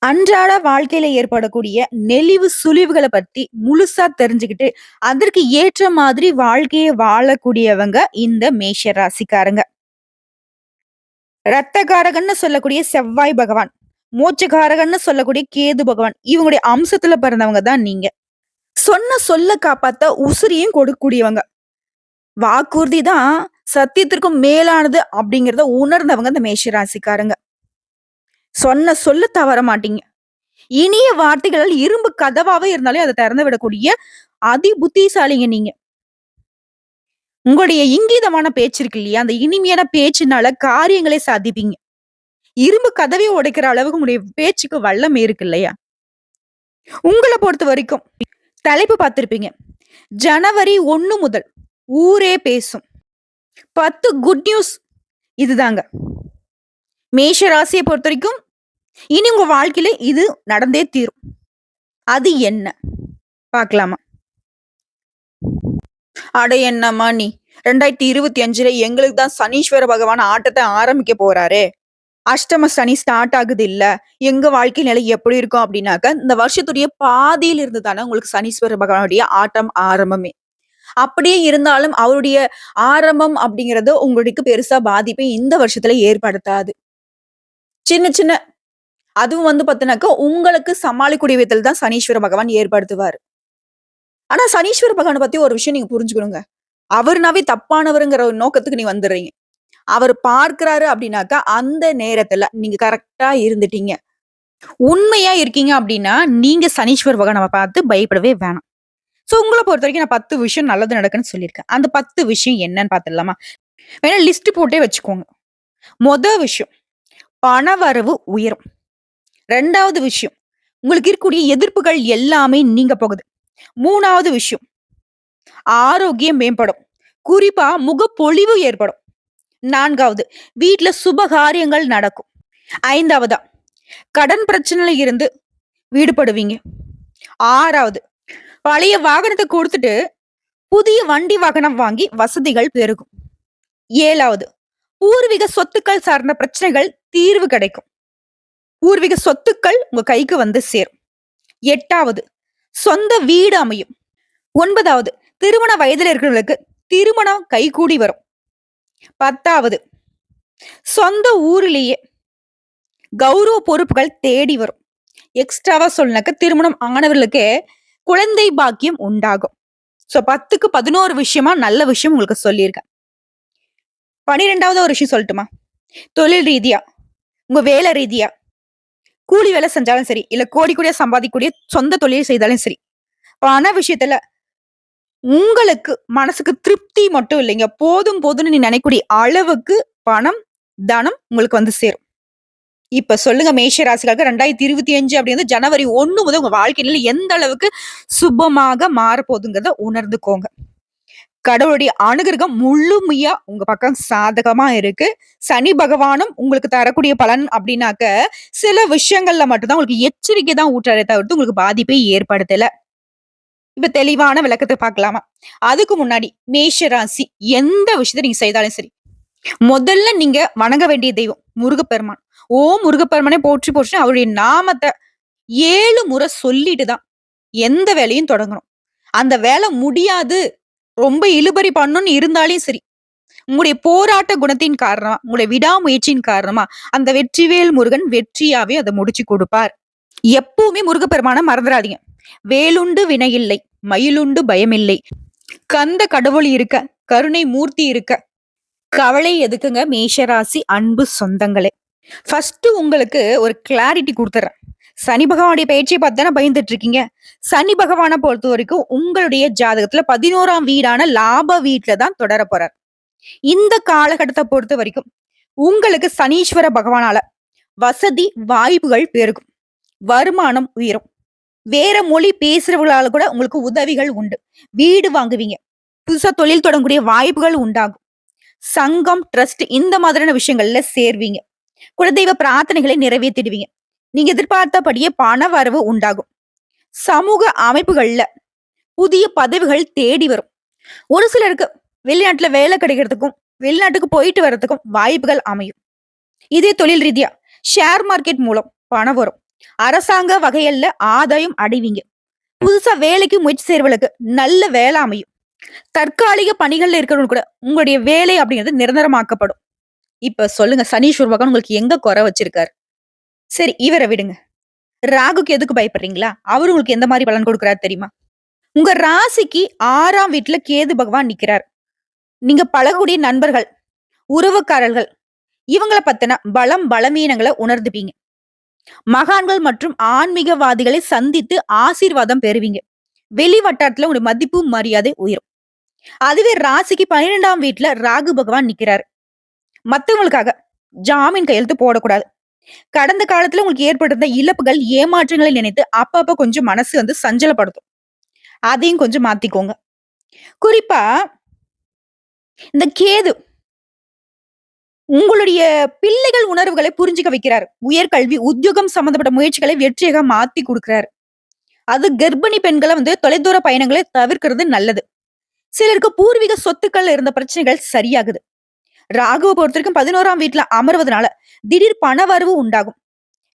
அன்றாட வாழ்க்கையில ஏற்படக்கூடிய நெளிவு சுழிவுகள பத்தி முழுசா தெரிஞ்சுக்கிட்டு, அதற்கு ஏற்ற மாதிரி வாழ்க்கைய வாழக்கூடியவங்க இந்த மேஷ ராசிக்காரங்க. ரத்தகாரகன்னு சொல்லக்கூடிய செவ்வாய் பகவான், மோட்சகாரகன்னு சொல்லக்கூடிய கேது பகவான், இவங்களுடைய அம்சத்துல பிறந்தவங்க தான் நீங்க. சொன்ன சொல்ல காப்பாத்த உசிரையும் கொடுக்கக்கூடியவங்க. வாக்குறுதி தான் சத்தியத்திற்கும் மேலானது அப்படிங்கிறத உணர்ந்தவங்க இந்த மேஷ ராசிக்காரங்க. சொன்ன சொல்ல தவற மாட்டீங்க. இனிய வார்த்தைகள் இரும்பு கதவாவே இருந்தாலே அத திறந்து விடக்கூடிய அதி புத்திசாலிங்க நீங்க. உங்களுடைய இங்கீதமான பேச்சு இருக்கு இல்லையா? அந்த இனிமையான பேச்சுனால காரியங்களே சாதிப்பீங்க. இரும்பு கதவே உடைக்கிற அளவுக்கு உங்களுடைய பேச்சுக்கு வல்லமை இருக்கு இல்லையா? உங்கள பொறுத்த வரைக்கும் தலைப்பு பார்த்திருப்பீங்க. ஜனவரி 1 முதல் ஊரே பேசும். 10 குட் நியூஸ் இதுதாங்க. மேஷ ராசிய பொறுத்தவரைக்கும் இனி உங்க வாழ்க்கையில இது நடந்தே தீரும். அது என்ன? பார்க்கலாமா? அட என்னம்மா நீ 2025ல எங்களுக்கு தான் சனீஸ்வர பகவான் ஆட்டத்தை ஆரம்பிக்க போறாரே. அஷ்டம சனி ஸ்டார்ட் ஆகுது இல்ல. எங்க வாழ்க்கை நிலை எப்படி இருக்கும் அப்படின்னாக்க, இந்த வருஷத்துடைய பாதியில இருந்து தானே உங்களுக்கு சனீஸ்வர பகவானுடைய ஆட்டம் ஆரம்பமே. அப்படியே இருந்தாலும் அவருடைய ஆரம்பம் அப்படிங்கிறது உங்களுக்கு பெருசா பாதிப்பை இந்த வருஷத்துல ஏற்படுத்தாது. சின்ன சின்ன அதுவும் பாத்தீங்கன்னாக்க உங்களுக்கு சமாளிக்கூடிய விதத்தில் தான் சனீஸ்வர பகவான் ஏற்படுத்துவாரு. ஆனா சனீஸ்வர பகவான பத்தி ஒரு விஷயம் நீங்க புரிஞ்சுக்கணுங்க. அவருனாவே தப்பானவருங்கிற ஒரு நோக்கத்துக்கு நீ வந்துடுறீங்க. அவர் பார்க்கிறாரு அப்படின்னாக்கா, அந்த நேரத்துல நீங்க கரெக்ட்டா இருந்துட்டீங்க. உண்மையா இருக்கீங்க அப்படின்னா, நீங்க சனீஸ்வர பகவான பார்த்து பயப்படவே வேணாம். சோ உங்கள பொறுத்தவரைக்கும் நான் 10 விஷயம் நல்லது நடக்குன்னு சொல்லியிருக்கேன். அந்த 10 விஷயம் என்னன்னு பார்த்துடலாமா? வேணா லிஸ்ட் போட்டே வச்சுக்கோங்க. மொத விஷயம், பணவரவு உயரும். 2வது விஷயம், உங்களுக்கு இருக்கக்கூடிய எதிர்ப்புகள் எல்லாமே நீங்க போகுது. 3வது விஷயம், ஆரோக்கியம் மேம்படும். குறிப்பா முகப்பொலிவு ஏற்படும். 4வது, வீட்ல சுப காரியங்கள் நடக்கும். 5வதா, கடன் பிரச்சனையில இருந்து விடுபடுவீங்க. 6வது, பழைய வாகனத்த குடுத்துட்டு புதிய வண்டி வாகனம் வாங்கி வசதிகள் பெருகும். 7வது, பூர்வீக சொத்துக்கள் சார்ந்த பிரச்சனைகள் தீர்வு கிடைக்கும். பூர்வீக சொத்துக்கள் உங்க கைக்கு வந்து சேரும். 8வது, சொந்த வீடு அமையும். 9வது, திருமண வயதில இருக்கிறவங்களுக்கு திருமணம் கைகூடி வரும். 10வது, சொந்த ஊரிலேயே கௌரவ பொறுப்புகள் தேடி வரும். எக்ஸ்ட்ராவா சொல்லனாக்க திருமணம் ஆனவர்களுக்கு குழந்தை பாக்கியம் உண்டாகும். சோ 10க்கு 11 விஷயமா நல்ல விஷயம் உங்களுக்கு சொல்லியிருக்கேன். 12வது ஒரு விஷயம் சொல்லட்டுமா? தொழில் ரீதியா, உங்க வேலை ரீதியா, கூலி வேலை செஞ்சாலும் சரி, இல்ல கோடி கோடியா சம்பாதிக்கக்கூடிய சொந்த தொழில் செய்தாலும் சரி, பண விஷயத்துல உங்களுக்கு மனசுக்கு திருப்தி மட்டும் இல்லைங்க. போதும் போதும்னு நீ நினைக்கக்கூடிய அளவுக்கு பணம், தனம் உங்களுக்கு வந்து சேரும். இப்ப சொல்லுங்க மேஷ ராசிக்காரங்க 2025 அப்படிங்கிறது ஜனவரி 1 முதல் உங்க வாழ்க்கையில எந்த அளவுக்கு சுபமாக மாறப்போகுதுங்கிறத உணர்ந்துக்கோங்க. கடவுளுடைய அனுகிரகம் முழுமையா உங்க பக்கம் சாதகமா இருக்கு. சனி பகவானும் உங்களுக்கு தரக்கூடிய பலன் அப்படின்னாக்க, சில விஷயங்கள்ல மட்டும் தான் உங்களுக்கு எச்சரிக்கை தான் ஊட்டுறாரே தவிர்த்து உங்களுக்கு பாதிப்பை ஏற்படுத்தல. இப்ப தெளிவான விளக்கத்த பார்க்கலாமா? அதுக்கு முன்னாடி மேஷ ராசி எந்த விஷயத்த நீங்க செய்தாலும் சரி, முதல்ல நீங்க வணங்க வேண்டிய தெய்வம் முருகப்பெருமான். ஓம் முருகப்பெருமானே போற்றி போற்றின்னு அவருடைய நாமத்த 7 முறை சொல்லிட்டு தான் எந்த வேலையும் தொடங்கணும். அந்த வேலை முடியாது, ரொம்ப இழுபறி பண்ணணும்னு இருந்தாலும் சரி, உங்களுடைய போராட்ட குணத்தின் காரணமா, உங்களுடைய விடாமுயற்சியின் காரணமா, அந்த வெற்றிவேல் முருகன் வெற்றியாவே அத முடிச்சு கொடுப்பார். எப்பவுமே முருகப்பெருமான மறந்துடாதீங்க. வேலுண்டு வினையில்லை, மயிலுண்டு பயமில்லை. கந்த கடவுள் இருக்க, கருணை மூர்த்தி இருக்க, கவலை எதுக்குங்க மேஷராசி அன்பு சொந்தங்களே. ஃபர்ஸ்ட் உங்களுக்கு ஒரு கிளாரிட்டி குடுத்துறேன். சனி பகவானுடைய பயிற்சியை பார்த்து தானே பயந்துட்டு இருக்கீங்க. சனி பகவானை பொறுத்த வரைக்கும் உங்களுடைய ஜாதகத்துல 11ஆம் வீடான லாப வீட்டுல தான் தொடர போறார். இந்த காலகட்டத்தை பொறுத்த வரைக்கும் உங்களுக்கு சனீஸ்வர பகவானால வசதி வாய்ப்புகள் பெருகும். வருமானம் உயரும். வேற மொழி பேசுறவங்களால கூட உங்களுக்கு உதவிகள் உண்டு. வீடு வாங்குவீங்க. புதுசா தொழில் தொடங்கக்கூடிய வாய்ப்புகள் உண்டாகும். சங்கம், ட்ரஸ்ட் இந்த மாதிரியான விஷயங்கள்ல சேர்வீங்க. குலதெய்வ பிரார்த்தனைகளை நிறைவேற்றிடுவீங்க. நீங்க எதிர்பார்த்தபடியே பண வரவு உண்டாகும். சமூக அமைப்புகள்ல புதிய பதவிகள் தேடி வரும். ஒரு சிலருக்கு வெளிநாட்டுல வேலை கிடைக்கிறதுக்கும், வெளிநாட்டுக்கு போயிட்டு வர்றதுக்கும் வாய்ப்புகள் அமையும். இதே தொழில் ரீதியா ஷேர் மார்க்கெட் மூலம் பணம் வரும். அரசாங்க வகையல்ல ஆதாயம் அடைவீங்க. புதுசா வேலைக்கு முயற்சி செய்றவங்களுக்கு நல்ல வேலை அமையும். தற்காலிக பணிகள்ல இருக்கிறவங்க கூட உங்களுடைய வேலை அப்படிங்கிறது நிரந்தரமாக்கப்படும். இப்ப சொல்லுங்க சனீஸ்வர பகவான் உங்களுக்கு எங்க குறை வச்சிருக்காரு? சரி இவர விடுங்க. ராகுக்கு எதுக்கு பயப்படுறீங்களா? அவரு உங்களுக்கு எந்த மாரி பலன் கொடுக்குறாரு தெரியுமா? உங்க ராசிக்கு 6ஆம் வீட்ல கேது பகவான் நிக்கிறார். நீங்க பழகக்கூடிய நண்பர்கள், உறவுக்காரர்கள் இவங்கள பத்தின பலவீனங்கள உணர்ந்துப்பீங்க. மகான்கள் மற்றும் ஆன்மீகவாதிகளை சந்தித்து ஆசீர்வாதம் பெறுவீங்க. வெளி வட்டாரத்துல உங்களுடைய மதிப்பு, மரியாதை உயரும். அதுவே ராசிக்கு 12ஆம் வீட்ல ராகு பகவான் நிக்கிறாரு. மத்தவங்களுக்காக ஜாமீன் கையெழுத்து போடக்கூடாது. கடந்த காலத்துல உங்களுக்கு ஏற்பட்டிருந்த இழப்புகள், ஏமாற்றங்களை நினைத்து அப்பப்ப கொஞ்சம் மனசு சஞ்சலப்படுத்தும். அதையும் கொஞ்சம் மாத்திக்கோங்க. குறிப்பா இந்த கேது உங்களுடைய பிள்ளைகள் உணர்வுகளை புரிஞ்சுக்க வைக்கிறாரு. உயர்கல்வி, உத்தியோகம் சம்பந்தப்பட்ட முயற்சிகளை வெற்றியாக மாத்தி குடுக்குறாரு. அது கர்ப்பிணி பெண்கள தொலைதூர பயணங்களை தவிர்க்கிறது நல்லது. சிலருக்கு பூர்வீக சொத்துக்கள்ல இருந்த பிரச்சனைகள் சரியாகுது. ராகுவ பொறுத்தவரைக்கும் 11ஆம் வீட்ல அமர்வதனால திடீர் பணவரவு உண்டாகும்.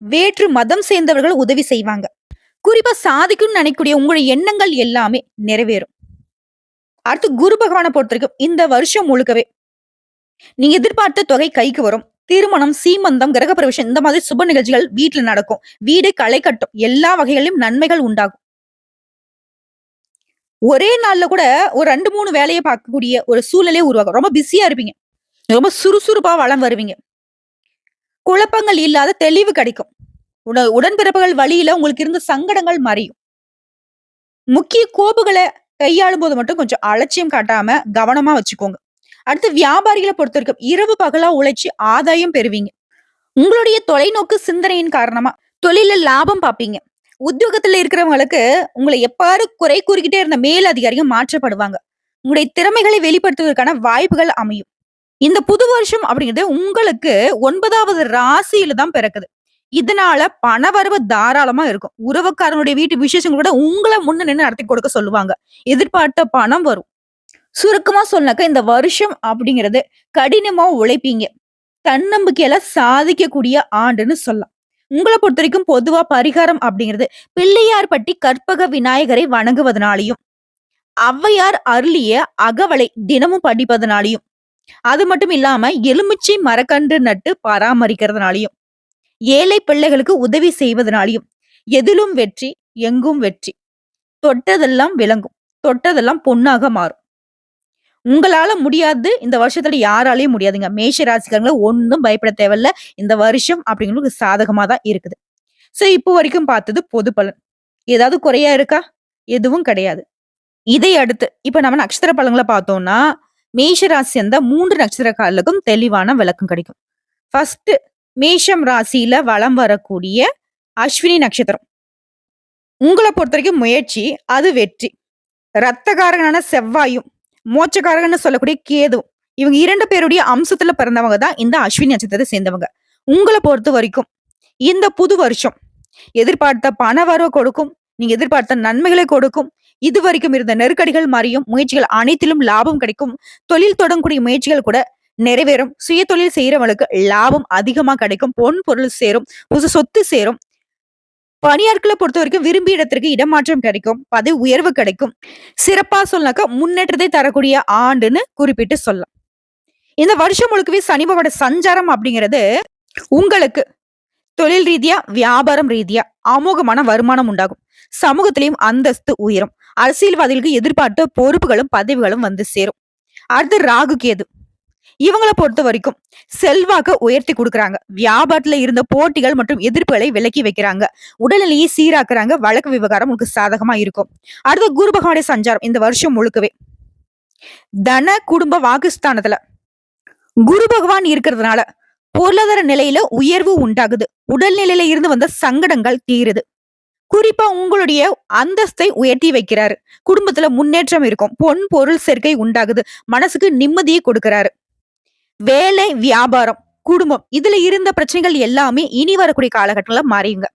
வேற்று மதம் சேர்ந்தவர்கள் உதவி செய்வாங்க. குறிப்பா சாதிக்கும்னு நினைக்கக்கூடிய உங்களுடைய எண்ணங்கள் எல்லாமே நிறைவேறும். அடுத்து குரு பகவானை பொறுத்தவரைக்கும் இந்த வருஷம் முழுக்கவே நீங்க எதிர்பார்த்த தொகை கைக்கு வரும். திருமணம், சீமந்தம், கிரகப்பிரவேசம் இந்த மாதிரி சுப நிகழ்ச்சிகள் வீட்டுல நடக்கும். வீடு களை கட்டும். எல்லா வகைகளிலும் நன்மைகள் உண்டாகும். ஒரே நாள்ல கூட ஒரு 2, 3 வேலையை பார்க்கக்கூடிய ஒரு சூழ்நிலையே உருவாகும். ரொம்ப பிஸியா இருப்பீங்க. ரொம்ப சுறுசுறுப்பா வளம் வருவீங்க. குழப்பங்கள் இல்லாத தெளிவு கிடைக்கும். உடன்பிறப்புகள் வழியில உங்களுக்கு இருந்த சங்கடங்கள் மறையும். முக்கிய கோப்புகளை கையாளும் போது மட்டும் கொஞ்சம் அலட்சியம் காட்டாம கவனமா வச்சுக்கோங்க. அடுத்து வியாபாரிகளை பொறுத்தவரைக்கும் இரவு பகலா உழைச்சு ஆதாயம் பெறுவீங்க. உங்களுடைய தொலைநோக்கு சிந்தனையின் காரணமா தொழில லாபம் பார்ப்பீங்க. உத்தியோகத்துல இருக்கிறவங்களுக்கு உங்களை எப்பாரு குறை கூறிக்கிட்டே இருந்த மேல் அதிகாரிகள் மாற்றப்படுவாங்க. உங்களுடைய திறமைகளை வெளிப்படுத்துவதற்கான வாய்ப்புகள் அமையும். இந்த புது வருஷம் அப்படிங்கிறது உங்களுக்கு 9வது ராசியில தான் பிறக்குது. இதனால பணவரவு தாராளமா இருக்கும். உறவுக்காரங்களுடைய வீட்டு விசேஷங்கள் கூட உங்கள முன்ன நின்னு நடத்தி கொடுக்க சொல்லுவாங்க. எதிர்பார்த்த பணம் வரும். சுருக்கமா சொன்னாக்க இந்த வருஷம் அப்படிங்கிறது கடினமா உழைப்பீங்க. தன்னம்பிக்கையில சாதிக்கக்கூடிய ஆண்டுன்னு சொல்லலாம். உங்கள பொறுத்தவரைக்கும் பொதுவா பரிகாரம் அப்படிங்கிறது பிள்ளையார்பட்டி கற்பக விநாயகரை வணங்குவதனாலையும், ஔவையார் அருளிய அகவலை தினமும் படிப்பதனாலையும், அது மட்டும் இல்லாம எலுமிச்சை மரக்கன்று நட்டு பராமரிக்கிறதுனாலையும், ஏழை பிள்ளைகளுக்கு உதவி செய்வதனாலையும், எதிலும் வெற்றி, எங்கும் வெற்றி. தொட்டதெல்லாம் விளங்கும். தொட்டதெல்லாம் பொன்னாக மாறும். உங்களால முடியாது இந்த வருஷத்துல யாராலையும் முடியாதுங்க. மேஷ ராசிக்காரங்கள ஒண்ணும் பயப்பட தேவையில்ல. இந்த வருஷம் அப்படிங்கிறது சாதகமா தான் இருக்குது. சோ இப்போ வரைக்கும் பார்த்தது பொது பலன். ஏதாவது குறையா இருக்கா? எதுவும் கிடையாது. இதை அடுத்து இப்ப நம்ம நட்சத்திர பலன்களை பார்த்தோம்னா, மேஷ ராசி சேர்ந்த 3 நட்சத்திரக்காரர்களுக்கும் தெளிவான விளக்கம் கிடைக்கும். ஃபர்ஸ்ட் மேஷம் ராசியில வலம் வரக்கூடிய அஸ்வினி நட்சத்திரம். உங்கள பொறுத்தவரைக்கும் முயற்சி அது வெற்றி. ரத்தகாரகனான செவ்வாயும், மோட்சக்காரகன்னு சொல்லக்கூடிய கேதுவும் இவங்க 2 பேருடைய அம்சத்துல பிறந்தவங்க தான் இந்த அஸ்வினி நட்சத்திரத்தை சேர்ந்தவங்க. உங்கள பொறுத்த வரைக்கும் இந்த புது வருஷம் எதிர்பார்த்த பண வரவு கொடுக்கும். நீங்க எதிர்பார்த்த நன்மைகளை கொடுக்கும். இதுவரைக்கும் இருந்த நெருக்கடிகள் மாறியும் முயற்சிகள் அனைத்திலும் லாபம் கிடைக்கும். தொழில் தொடங்கக்கூடிய முயற்சிகள் கூட நிறைவேறும். சுய தொழில் செய்யறவங்களுக்கு லாபம் அதிகமா கிடைக்கும். பொன் பொருள் சேரும். புது சொத்து சேரும். பணியாட்களை பொறுத்த வரைக்கும் விரும்பிய இடத்திற்கு இடமாற்றம் கிடைக்கும். பதவி உயர்வு கிடைக்கும். சிறப்பா சொன்னாக்க முன்னேற்றத்தை தரக்கூடிய ஆண்டுன்னு குறிப்பிட்டு சொல்லலாம். இந்த வருஷம் முழுக்கவே சனி பகவானோட சஞ்சாரம் அப்படிங்கிறது உங்களுக்கு தொழில் ரீதியா, வியாபாரம் ரீதியா அமோகமான வருமானம் உண்டாகும். சமூகத்திலையும் அந்தஸ்து உயரும். அரசியல்வாதிகளுக்கு எதிர்பார்த்த பொறுப்புகளும் பதவிகளும் வந்து சேரும். அடுத்து ராகு கேது இவங்களை பொறுத்த வரைக்கும் செல்வாக்க உயர்த்தி கொடுக்குறாங்க. வியாபாரத்துல இருந்த போட்டிகள் மற்றும் எதிர்ப்புகளை விலக்கி வைக்கிறாங்க. உடல்நிலையை சீராக்குறாங்க. வழக்கு விவகாரம் உங்களுக்கு சாதகமா இருக்கும். அடுத்து குரு பகவானுடைய சஞ்சாரம் இந்த வருஷம் முழுக்கவே தன குடும்ப வாக்குஸ்தானத்துல குரு பகவான் இருக்கிறதுனால பொருளாதார நிலையில உயர்வு உண்டாகுது. உடல்நிலையில இருந்து வந்த சங்கடங்கள் தீருது. குறிப்பா உங்களுடைய அந்தஸ்தை உயர்த்தி வைக்கிறாரு. குடும்பத்துல முன்னேற்றம் இருக்கும். பொன் பொருள் சேர்க்கை உண்டாகுது. மனசுக்கு நிம்மதியை கொடுக்கிறாரு. வேலை, வியாபாரம், குடும்பம் இதுல இருந்த பிரச்சனைகள் எல்லாமே இனி வரக்கூடிய காலகட்டங்கள்ல மாறியுங்க.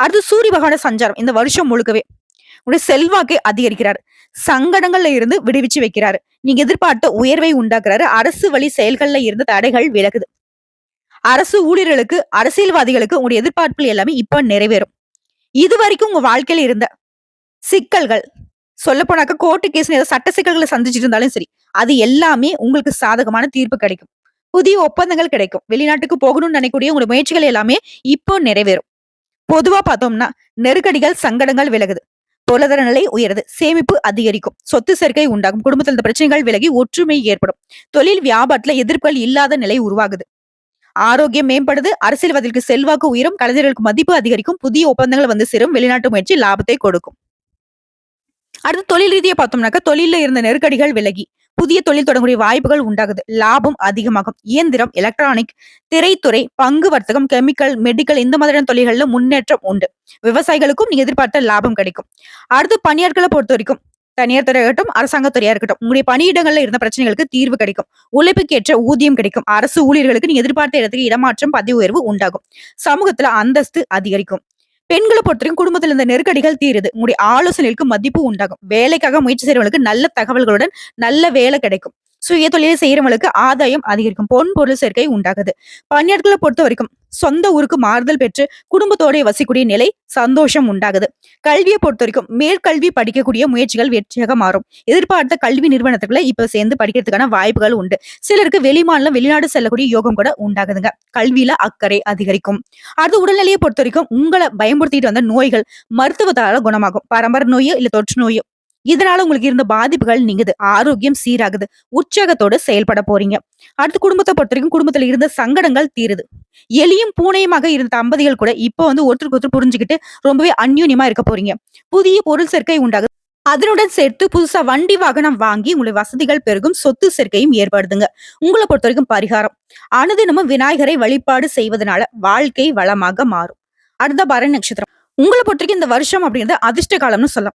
அடுத்து சூரிய பகவான சஞ்சாரம் இந்த வருஷம் முழுக்கவே உங்களுடைய செல்வாக்கை அதிகரிக்கிறாரு. சங்கடங்கள்ல இருந்து விடுவிச்சு வைக்கிறாரு. நீங்க எதிர்பார்த்த உயர்வை உண்டாக்குறாரு. அரசு வழி செயல்கள்ல இருந்து தடைகள் விலகுது. அரசு ஊழியர்களுக்கு, அரசியல்வாதிகளுக்கு உங்களுடைய எதிர்பார்ப்புகள் எல்லாமே இப்ப நிறைவேறும். இதுவரைக்கும் உங்க வாழ்க்கையில இருந்த சிக்கல்கள், சொல்லப்போனாக்க கோர்ட்டு கேஸ்ன்னு ஏதோ சட்ட சிக்கல்கள சந்திச்சுட்டு இருந்தாலும் சரி, அது எல்லாமே உங்களுக்கு சாதகமான தீர்ப்பு கிடைக்கும். புதிய ஒப்பந்தங்கள் கிடைக்கும். வெளிநாட்டுக்கு போகணும்னு நினைக்கக்கூடிய உங்களுடைய முயற்சிகள் எல்லாமே இப்போ நிறைவேறும். பொதுவா பார்த்தோம்னா, நெருக்கடிகள், சங்கடங்கள் விலகுது. பொருளாதார நிலை உயருது. சேமிப்பு அதிகரிக்கும். சொத்து சேர்க்கை உண்டாகும். குடும்பத்தில் இருந்த பிரச்சனைகள் விலகி ஒற்றுமை ஏற்படும். தொழில் வியாபாரத்துல எதிர்ப்புகள் இல்லாத நிலை உருவாகுது. ஆரோக்கியம் மேம்படுது. அரசியல்வாதிகளுக்கு செல்வாக்கு உயரும். கலைஞர்களுக்கு மதிப்பு அதிகரிக்கும். புதிய ஒப்பந்தங்கள் வந்து சேரும். வெளிநாட்டு முயற்சி லாபத்தை கொடுக்கும். அடுத்து தொழில் ரீதியா பார்த்தோம்னாக்கா, தொழில்ல இருந்த நெருக்கடிகள் விலகி, புதிய தொழில் தொடங்கக்கூடிய வாய்ப்புகள் உண்டாகுது. லாபம் அதிகமாகும். இயந்திரம், எலக்ட்ரானிக், திரைத்துறை, பங்கு வர்த்தகம், கெமிக்கல், மெடிக்கல் இந்த மாதிரியான தொழில்கள்ல முன்னேற்றம் உண்டு. விவசாயிகளுக்கும் நீங்க எதிர்பார்த்த லாபம் கிடைக்கும். அடுத்து பணியாட்களை பொறுத்தவரைக்கும், தனியார் துறையா இருக்கட்டும், அரசாங்க துறையா இருக்கட்டும், உங்களுடைய பணியிடங்கள்ல இருந்த பிரச்சனைகளுக்கு தீர்வு கிடைக்கும். உழைப்புக்கேற்ற ஊதியம் கிடைக்கும். அரசு ஊழியர்களுக்கு நீங்க எதிர்பார்த்த இடத்துக்கு இடமாற்றம், பதவி உயர்வு உண்டாகும். சமூகத்துல அந்தஸ்து அதிகரிக்கும். பெண்களை பொறுத்தவரைக்கும் குடும்பத்துல இருந்த நெருக்கடிகள் தீருது. உங்களுடைய ஆலோசனைகளுக்கு மதிப்பு உண்டாகும். வேலைக்காக முயற்சி செய்றவங்களுக்கு நல்ல தகவல்களுடன் நல்ல வேலை கிடைக்கும். சுய தொழிலை செய்யறவங்களுக்கு ஆதாயம் அதிகரிக்கும். பொன் பொருள் சேர்க்கை உண்டாகுது. பணியாட்களை பொறுத்த வரைக்கும் சொந்த ஊருக்கு மாறுதல் பெற்று குடும்பத்தோட வசிக்கூடிய நிலை சந்தோஷம் உண்டாகுது. கல்வியை பொறுத்த வரைக்கும் மேற்கல்வி படிக்கக்கூடிய முயற்சிகள் வெற்றியாக மாறும். எதிர்பார்த்த கல்வி நிறுவனத்துக்குள்ள இப்ப சேர்ந்து படிக்கிறதுக்கான வாய்ப்புகள் உண்டு. சிலருக்கு வெளிமாநிலம், வெளிநாடு செல்லக்கூடிய யோகம் கூட உண்டாகுதுங்க. கல்வியில அக்கறை அதிகரிக்கும். அடுத்து உடல்நிலையை பொறுத்த வரைக்கும் உங்களை பயமுறுத்திட்டு வந்த நோய்கள் மருத்துவத்தால குணமாகும். பரம்பரை நோயோ இல்ல தொற்று நோயோ இதனால உங்களுக்கு இருந்த பாதிப்புகள் நீங்குது. ஆரோக்கியம் சீராகுது. உற்சாகத்தோட செயல்பட போறீங்க. அடுத்து குடும்பத்தை பொறுத்த வரைக்கும் குடும்பத்துல இருந்த சங்கடங்கள் தீருது. எலியும் பூனையுமாக இருந்த தம்பதிகள் கூட இப்ப வந்து ஒருத்தருக்கு ஒருத்தர் புரிஞ்சுக்கிட்டு ரொம்பவே அந்யூன்யமா இருக்க போறீங்க. புதிய பொருள் சேர்க்கை உண்டாகுது. அதனுடன் சேர்த்து புதுசா வண்டி வாகனம் வாங்கி உங்களுடைய வசதிகள் பெருகும். சொத்து சேர்க்கையும் ஏற்படுதுங்க. உங்களை பொறுத்த வரைக்கும் பரிகாரம், அனுதினமும் விநாயகரை வழிபாடு செய்வதனால வாழ்க்கை வளமாக மாறும். அடுத்த பரணி நட்சத்திரம். உங்களை பொறுத்த வரைக்கும் இந்த வருஷம் அப்படிங்கிறது அதிர்ஷ்ட காலம்னு சொல்லலாம்.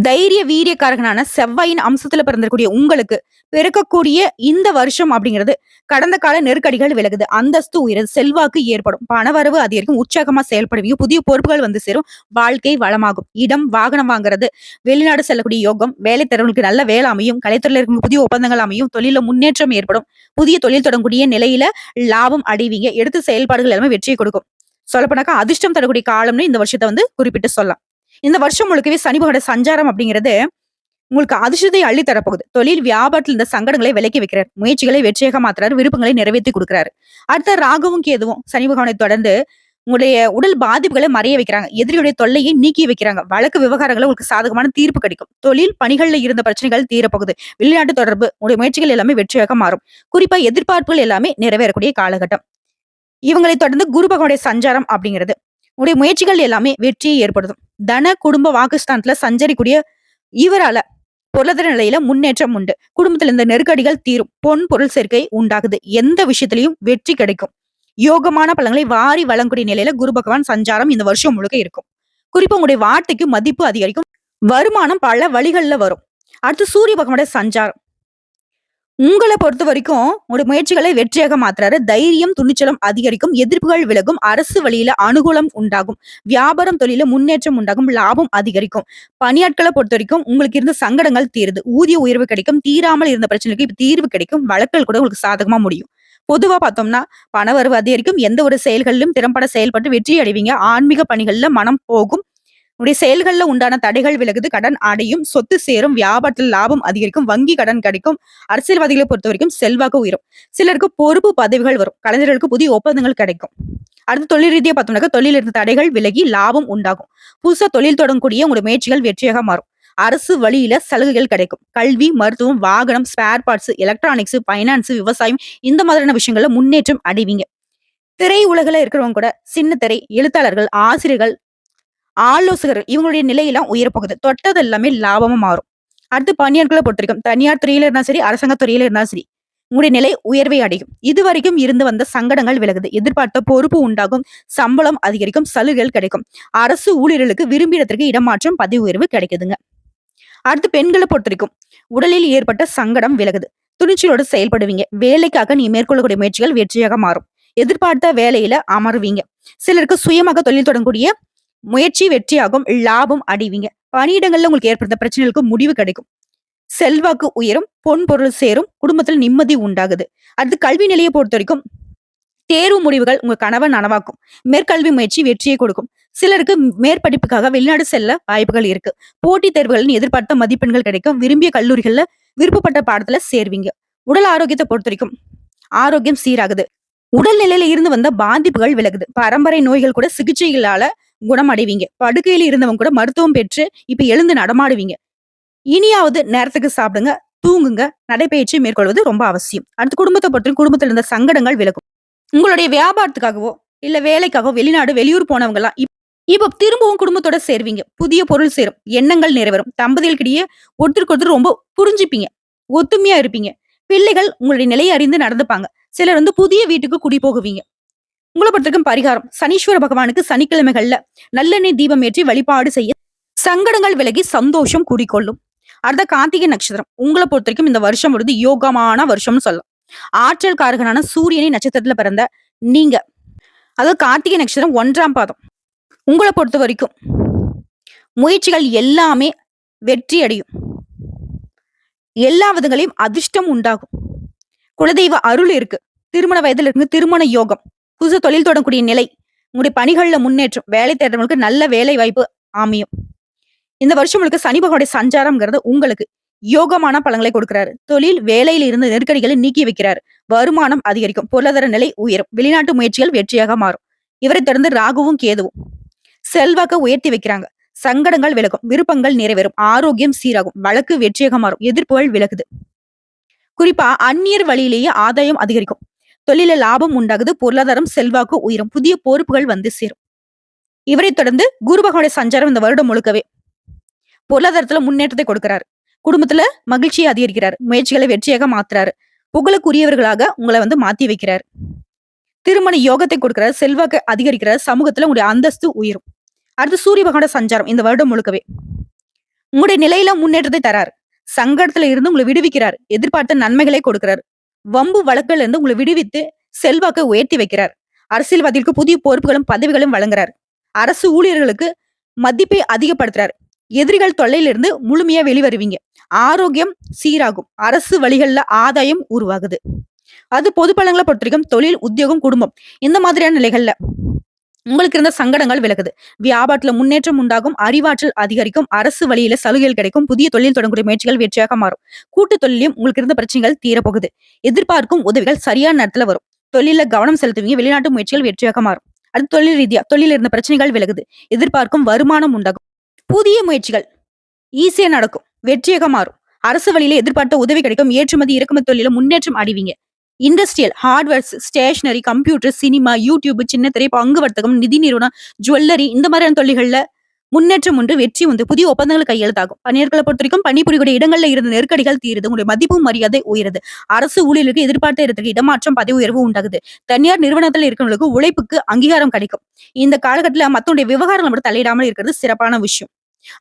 தைரிய வீரியக்காரகனான செவ்வாயின் அம்சத்துல பிறந்திருக்கூடிய உங்களுக்கு பிறக்கக்கூடிய இந்த வருஷம் அப்படிங்கிறது கடந்த கால நெருக்கடிகள் விலகுது. அந்தஸ்து உயருது. செல்வாக்கு ஏற்படும். பணவரவு அதிகரிக்கும். உற்சாகமா செயல்படுவீங்க. புதிய பொறுப்புகள் வந்து சேரும். வாழ்க்கை வளமாகும். இடம், வாகனம் வாங்குறது, வெளிநாடு செல்லக்கூடிய யோகம், வேலை தரவங்களுக்கு நல்ல வேலை அமையும். கலைத்துறையில இருக்கும் புதிய ஒப்பந்தங்கள் அமையும். தொழில முன்னேற்றம் ஏற்படும். புதிய தொழில் தொடங்கக்கூடிய நிலையில லாபம் அடைவீங்க. எடுத்து செயல்பாடுகள் எல்லாமே வெற்றியை கொடுக்கும். சொல்லப்போனாக்கா அதிர்ஷ்டம் தரக்கூடிய காலம்னு இந்த வருஷத்தை வந்து குறிப்பிட்டு சொல்லலாம். இந்த வருஷம் முழுக்கவே சனி பகவானோட சஞ்சாரம் அப்படிங்கிறது உங்களுக்கு அதிர்ஷ்டத்தை அள்ளி தரப்போகுது. தொழில் வியாபாரத்தில் இந்த சங்கடங்களை விலக்கி வைக்கிறார். முயற்சிகளை வெற்றியாக மாத்துறாரு. விருப்பங்களை நிறைவேற்றி கொடுக்கிறாரு. அடுத்த ராகுவும் கேதுவும் சனி பகவானை தொடர்ந்து உங்களுடைய உடல் பாதிப்புகளை மறைய வைக்கிறாங்க. எதிரியுடைய தொல்லையை நீக்கி வைக்கிறாங்க. வழக்கு விவகாரங்களை உங்களுக்கு சாதகமான தீர்ப்பு கிடைக்கும். தொழில் பணிகள்ல இருந்த பிரச்சனைகள் தீரப்போகுது. வெளிநாட்டு தொடர்பு உங்களுடைய முயற்சிகள் எல்லாமே வெற்றியாக மாறும். குறிப்பா எதிர்பார்ப்புகள் எல்லாமே நிறைவேறக்கூடிய காலகட்டம். இவங்களை தொடர்ந்து குரு பகவானுடைய சஞ்சாரம் அப்படிங்கிறது உங்களுடைய முயற்சிகள் எல்லாமே வெற்றியை ஏற்படுத்தும். தன குடும்ப வாக்குஸ்தானத்துல சஞ்சரிக்கூடிய இவரால பொருளாதார நிலையில முன்னேற்றம் உண்டு. குடும்பத்துல இந்த நெருக்கடிகள் தீரும். பொன் பொருள் சேர்க்கை உண்டாகுது. எந்த விஷயத்திலையும் வெற்றி கிடைக்கும். யோகமான பலன்களை வாரி வழங்கக்கூடிய நிலையில குரு பகவான் சஞ்சாரம் இந்த வருஷம் முழுக்க இருக்கும். குறிப்பா உங்களுடைய வார்த்தைக்கு மதிப்பு அதிகரிக்கும். வருமானம் பல வழிகள்ல வரும். அடுத்து சூரிய பகவானுடைய சஞ்சாரம் உங்களை பொறுத்த வரைக்கும் உங்களுடைய முயற்சிகளை வெற்றியாக மாத்துறாரு. தைரியம், துணிச்சலும் அதிகரிக்கும். எதிர்ப்புகள் விலகும். அரசு வழியில அனுகூலம் உண்டாகும். வியாபாரம், தொழில முன்னேற்றம் உண்டாகும். லாபம் அதிகரிக்கும். பணியாட்களை பொறுத்த வரைக்கும் உங்களுக்கு இருந்த சங்கடங்கள் தீருது. ஊதிய உயர்வு கிடைக்கும். தீராமல் இருந்த பிரச்சனைக்கு இப்ப தீர்வு கிடைக்கும். வழக்கல் கூட உங்களுக்கு சாதகமா முடியும். பொதுவா பார்த்தோம்னா பணவரவு அதிகரிக்கும். எந்த ஒரு செயல்களிலும் திறம்பட செயல்பட்டு வெற்றி அடைவீங்க. ஆன்மீக பணிகள்ல மனம் போகும். உடைய செயல்கள்ல உண்டான தடைகள் விலகுது. கடன் அடையும். சொத்து சேரும். வியாபாரத்தில் லாபம் அதிகரிக்கும். வங்கி கடன் கிடைக்கும். அரசியல்வாதிகளை பொறுத்த வரைக்கும் செல்வாக்கு உயரும். சிலருக்கு பொறுப்பு பதவிகள் வரும். கலைஞர்களுக்கு புதிய ஒப்பந்தங்கள் கிடைக்கும். அடுத்து தொழில் ரீதியா பார்த்தோம்னாக்கா தொழில் இருந்த தடைகள் விலகி லாபம் உண்டாகும். புதுசா தொழில் தொடங்கக்கூடிய உங்களுடைய முயற்சிகள் வெற்றியாக மாறும். அரசு வழியில சலுகைகள் கிடைக்கும். கல்வி, மருத்துவம், வாகனம், ஸ்பேர் பார்ட்ஸ், எலக்ட்ரானிக்ஸ், பைனான்ஸ், விவசாயம் இந்த மாதிரியான விஷயங்கள்ல முன்னேற்றம் அடைவீங்க. திரை உலகில இருக்கிறவங்க கூட சின்ன திரை, எழுத்தாளர்கள், ஆசிரியர்கள், ஆலோசகர்கள் இவங்களுடைய நிலையெல்லாம் உயரப்போகுது. தொட்டது எல்லாமே லாபமா மாறும். அடுத்து பணியாட்களை பொறுத்திருக்கும். தனியார் துறையில இருந்தா சரி, அரசாங்க துறையில இருந்தா சரி, உங்களுடைய நிலை உயர்வை அடையும். இதுவரைக்கும் இருந்து வந்த சங்கடங்கள் விலகுது. எதிர்பார்த்த பொறுப்பு உண்டாகும். சம்பளம் அதிகரிக்கும். சலுகைகள் கிடைக்கும். அரசு ஊழியர்களுக்கு விரும்பிய இடத்திற்கு இடமாற்றம், பதவி உயர்வு கிடைக்குதுங்க. அடுத்து பெண்களை பொறுத்திருக்கும். உடலில் ஏற்பட்ட சங்கடம் விலகுது. துணிச்சலோடு செயல்படுவீங்க. வேலைக்காக நீ மேற்கொள்ளக்கூடிய முயற்சிகள் வெற்றியாக மாறும். எதிர்பார்த்த வேலையில அமருவீங்க. சிலருக்கு சுயமாக தொழில் தொடங்கக்கூடிய முயற்சி வெற்றியாகும். லாபம் அடைவீங்க. பணியிடங்கள்ல உங்களுக்கு ஏற்படுத்த பிரச்சனைகளுக்கு முடிவு கிடைக்கும். செல்வாக்கு உயரும். பொன் பொருள் சேரும். குடும்பத்தில் நிம்மதி உண்டாகுது. அடுத்து கல்வி நிலையை பொறுத்த வரைக்கும் தேர்வு முடிவுகள் உங்க கனவை நனவாக்கும். மேற்கல்வி முயற்சி வெற்றியை கொடுக்கும். சிலருக்கு மேற்படிப்புக்காக வெளிநாடு செல்ல வாய்ப்புகள் இருக்கு. போட்டித் தேர்வுகள்னு எதிர்பார்த்த மதிப்பெண்கள் கிடைக்கும். விரும்பிய கல்லூரிகள்ல விருப்பப்பட்ட பாடத்துல சேர்வீங்க. உடல் ஆரோக்கியத்தை பொறுத்தவரைக்கும் ஆரோக்கியம் சீராகுது. உடல்நிலையில இருந்து வந்த பாதிப்புகள் விலகுது. பரம்பரை நோய்கள் கூட சிகிச்சைகளால குணமடைவீங்க. படுக்கையில இருந்தவங்க கூட மருத்துவம் பெற்று இப்ப எழுந்து நடமாடுவீங்க. இனியாவது நேரத்துக்கு சாப்பிடுங்க, தூங்குங்க, நடைப்பயிற்சி மேற்கொள்வது ரொம்ப அவசியம். அடுத்து குடும்பத்தை பொறுத்தவரைக்கும் குடும்பத்துல இருந்த சங்கடங்கள் விலகும். உங்களுடைய வியாபாரத்துக்காகவோ, இல்ல வேலைக்காகவோ வெளிநாடு, வெளியூர் போனவங்கலாம் இப்ப திரும்பவும் குடும்பத்தோட சேருவீங்க. புதிய பொருள் சேரும். எண்ணங்கள் நிறைவேறும். தம்பதிகளுக்கிடையே ஒருத்தருக்கு ஒருத்தர் ரொம்ப புரிஞ்சுப்பீங்க. ஒத்துமையா இருப்பீங்க. பிள்ளைகள் உங்களுடைய நிலையை அறிந்து நடந்துப்பாங்க. சிலர் புதிய வீட்டுக்கு குடி போகுவீங்க. உங்கள பொறுத்தவரைக்கும் பரிகாரம். சனீஸ்வர பகவானுக்கு சனிக்கிழமைகள்ல நல்லெண்ணெய் தீபம் ஏற்றி வழிபாடு செய்ய சங்கடங்கள் விலகி சந்தோஷம் கூடிக்கொள்ளும். அடுத்த கார்த்திகை நட்சத்திரம். உங்களை பொறுத்தவரைக்கும் இந்த வருஷம் யோகமான வருஷம்னு சொல்லலாம். ஆற்றல் காரகனான சூரியனை நட்சத்திரத்துல பிறந்த நீங்க, அதாவது கார்த்திகை நட்சத்திரம் 1ஆம் பாதம். உங்களை பொறுத்த வரைக்கும் முயற்சிகள் எல்லாமே வெற்றி அடையும். எல்லா விதங்களையும் அதிர்ஷ்டம் உண்டாகும். குலதெய்வ அருள் இருக்கு. திருமண வயதுல இருக்கு திருமண யோகம். புதுசு தொழில் தொடங்கக்கூடிய நிலை. உங்களுடைய பணிகள்ல முன்னேற்றம். வேலை தேடுறவங்களுக்கு நல்ல வேலை வாய்ப்பு அமையும். இந்த வருஷம் உங்களுக்கு சனி பகவானுடைய சஞ்சாரம்ங்கிறது உங்களுக்கு யோகமான பலன்களை கொடுக்கிறாரு. தொழில் வேலையில இருந்த நெருக்கடிகளை நீக்கி வைக்கிறாரு. வருமானம் அதிகரிக்கும். பொருளாதார நிலை உயரும். வெளிநாட்டு முயற்சிகள் வெற்றியாக மாறும். இவரை தொடர்ந்து ராகுவும் கேதுவும் செல்வாக்க உயர்த்தி வைக்கிறாங்க. சங்கடங்கள் விலகும். விருப்பங்கள் நிறைவேறும். ஆரோக்கியம் சீராகும். வழக்கு வெற்றியாக மாறும். எதிர்ப்புகள் விலகுது. குறிப்பா அந்நியர் வழியிலேயே ஆதாயம் அதிகரிக்கும். தொழில லாபம் உண்டாகுது. பொருளாதாரம் செல்வாக்கு உயரும். புதிய பொறுப்புகள் வந்து சேரும். இவரை தொடர்ந்து குரு பகவானுடைய சஞ்சாரம் இந்த வருடம் முழுக்கவே பொருளாதாரத்துல முன்னேற்றத்தை கொடுக்கிறாரு. குடும்பத்துல மகிழ்ச்சியை அதிகரிக்கிறார். முயற்சிகளை வெற்றியாக மாத்துறாரு. புகழுக்குரியவர்களாக உங்களை மாத்தி வைக்கிறார். திருமண யோகத்தை கொடுக்கிறார். செல்வாக்கு அதிகரிக்கிறார். சமூகத்துல உங்களுடைய அந்தஸ்து உயரும். அடுத்து சூரிய பகவான சஞ்சாரம் இந்த வருடம் முழுக்கவே உங்களுடைய நிலையில முன்னேற்றத்தை தராரு. சங்கடத்துல இருந்து உங்களை விடுவிக்கிறார். எதிர்பார்த்த நன்மைகளை கொடுக்கிறார். வம்பு வழக்குல இருந்து உங்களை விடுவித்து செல்வாக்கை உயர்த்தி வைக்கிறார். அரசியல்வாதிகளுக்கு புதிய பொறுப்புகளும் பதவிகளும் வழங்குறார். அரசு ஊழியர்களுக்கு மதிப்பை அதிகப்படுத்துறார். எதிரிகள் தொல்லையிலிருந்து முழுமையா வெளிவருவீங்க. ஆரோக்கியம் சீராகும். அரசு வழிகள்ல ஆதாயம் உருவாகுது. அது பொது பலன்களை பொறுத்தவரைக்கும் தொழில், உத்தியோகம், குடும்பம் இந்த மாதிரியான நிலைகள்ல உங்களுக்கு இருந்த சங்கடங்கள் விலகுது. வியாபாரத்துல முன்னேற்றம் உண்டாகும். அறிவாற்றல் அதிகரிக்கும். அரசு வழியில சலுகைகள் கிடைக்கும். புதிய தொழில் தொடங்கக்கூடிய முயற்சிகள் வெற்றியாக மாறும். கூட்டு தொழிலையும் உங்களுக்கு இருந்த பிரச்சனைகள் தீரப்போகுது. எதிர்பார்க்கும் உதவிகள் சரியான நேரத்துல வரும். தொழில கவனம் செலுத்துவீங்க. வெளிநாட்டு முயற்சிகள் வெற்றியாக மாறும். அடுத்து தொழில் ரீதியா தொழில இருந்த பிரச்சனைகள் விலகுது. எதிர்பார்க்கும் வருமானம் உண்டாகும். புதிய முயற்சிகள் ஈஸியா நடக்கும். வெற்றியாக மாறும். அரசு வழியில எதிர்பார்த்த உதவி கிடைக்கும். ஏற்றுமதி இறக்குமதி தொழில முன்னேற்றம் அடைவீங்க. Industrial, hardwares, stationery, computer, cinema, YouTube, சின்ன திரை, பங்கு வர்த்தகம், நிதி நிறுவனம், ஜுவல்லரி இந்த மாதிரியான தொழில்கள்ல முன்னேற்றம் உண்டு. வெற்றி உண்டு. புதிய ஒப்பந்தங்கள் கையெழுத்தாகும். பணியாளர்களை பொறுத்த வரைக்கும் பணிபுரியக்கூடிய இடங்கள்ல இருந்த நெருக்கடிகள் தீருது. உங்களுடைய மதிப்பும் மரியாதை உயருது. அரசு ஊழியர்களுக்கு எதிர்பார்த்த இடத்துக்கு இடமாற்றம், பதவி உயர்வு உண்டாகுது. தனியார் நிறுவனத்தில் இருக்கிறவங்களுக்கு உழைப்புக்கு அங்கீகாரம் கிடைக்கும். இந்த காலகட்டத்துல மத்தவங்களுடைய விவகாரங்களை மட்டும் தலையிடாமல் இருக்கிறது சிறப்பான விஷயம்.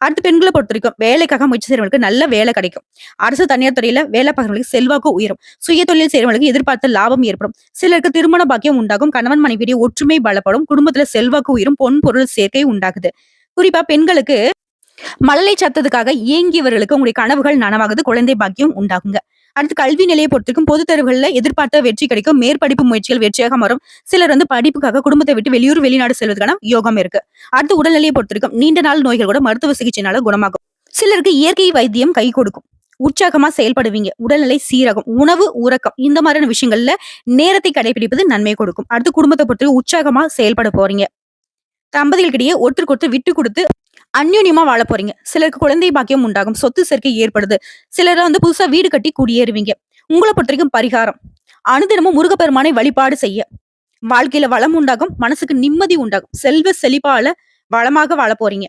அடுத்து பெண்களை பொறுத்த வரைக்கும் வேலைக்காக முயற்சி செய்யறவங்களுக்கு நல்ல வேலை கிடைக்கும். அரசு தனியார் துறையில வேலை பார்க்கறவங்களுக்கு செல்வாக்கு உயரும். சுய தொழில் செய்யறவங்களுக்கு எதிர்பார்த்த லாபம் ஏற்படும். சிலருக்கு திருமண பாக்கியம் உண்டாகும். கணவன் மனைவியுடைய ஒற்றுமை பலப்படும். குடும்பத்துல செல்வாக்கு உயரும். பொன் பொருள் சேர்க்கை உண்டாகுது. குறிப்பா பெண்களுக்கு மழலை சத்தத்துக்காக இயங்கியவர்களுக்கு உங்களுடைய கனவுகள் நனவாகுது. குழந்தை பாக்கியம் உண்டாகுங்க. அடுத்து கல்வி நிலையை பொறுத்திருக்கும். பொது தேர்வுகள்ல எதிர்பார்த்த வெற்றி கிடைக்கும். மேற்படிப்பு முயற்சிகள் வெற்றியாக மாறும். சிலர் படிப்புக்காக குடும்பத்தை விட்டு வெளியூர் வெளிநாடு செல்வதற்கான யோகம் இருக்கு. அடுத்து உடல்நிலையை பொறுத்திருக்கும். நீண்ட நாள் நோய்கள் கூட மருத்துவ சிகிச்சைனால குணமாகும். சிலருக்கு இயற்கை வைத்தியம் கை கொடுக்கும். உற்சாகமா செயல்படுவீங்க. உடல்நிலை சீராகும். உணவு, உறக்கம் இந்த மாதிரியான விஷயங்கள்ல நேரத்தை கடைபிடிப்பது நன்மை கொடுக்கும். அடுத்து குடும்பத்தை பொறுத்து உற்சாகமா செயல்பட போறீங்க. தம்பதிகளுக்கிடையே ஒருத்தருக்கு ஒருத்தர் விட்டு கொடுத்து அந்யோன்யமா வாழ போறீங்க. சிலருக்கு குழந்தை பாக்கியம் உண்டாகும். சொத்து சேர்க்கை ஏற்படுது. சிலர் புதுசா வீடு கட்டி குடியேறுவீங்க. உங்களை பொறுத்த வரைக்கும் பரிகாரம். அனுதினமும் முருகப்பெருமானை வழிபாடு செய்ய வாழ்க்கையில வளம் உண்டாகும். மனசுக்கு நிம்மதி உண்டாகும். செல்வ செழிப்பால வளமாக வாழ போறீங்க.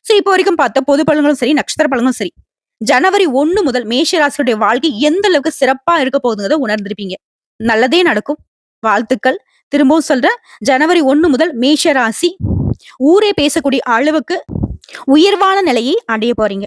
சோ இப்போ வரைக்கும் பார்த்த பொது பலன்களும் சரி, நட்சத்திர பலன்களும் சரி, ஜனவரி 1 முதல் மேஷ ராசியுடைய வாழ்க்கை எந்த அளவுக்கு சிறப்பா இருக்க போகுதுங்கிறத உணர்ந்திருப்பீங்க. நல்லதே நடக்கும். வாழ்த்துக்கள். திரும்பவும் சொல்றேன், ஜனவரி 1 முதல் மேஷ ராசி ஊரே பேசக்கூடிய அளவுக்கு உயர்வான நிலையை அடைய போறீங்க.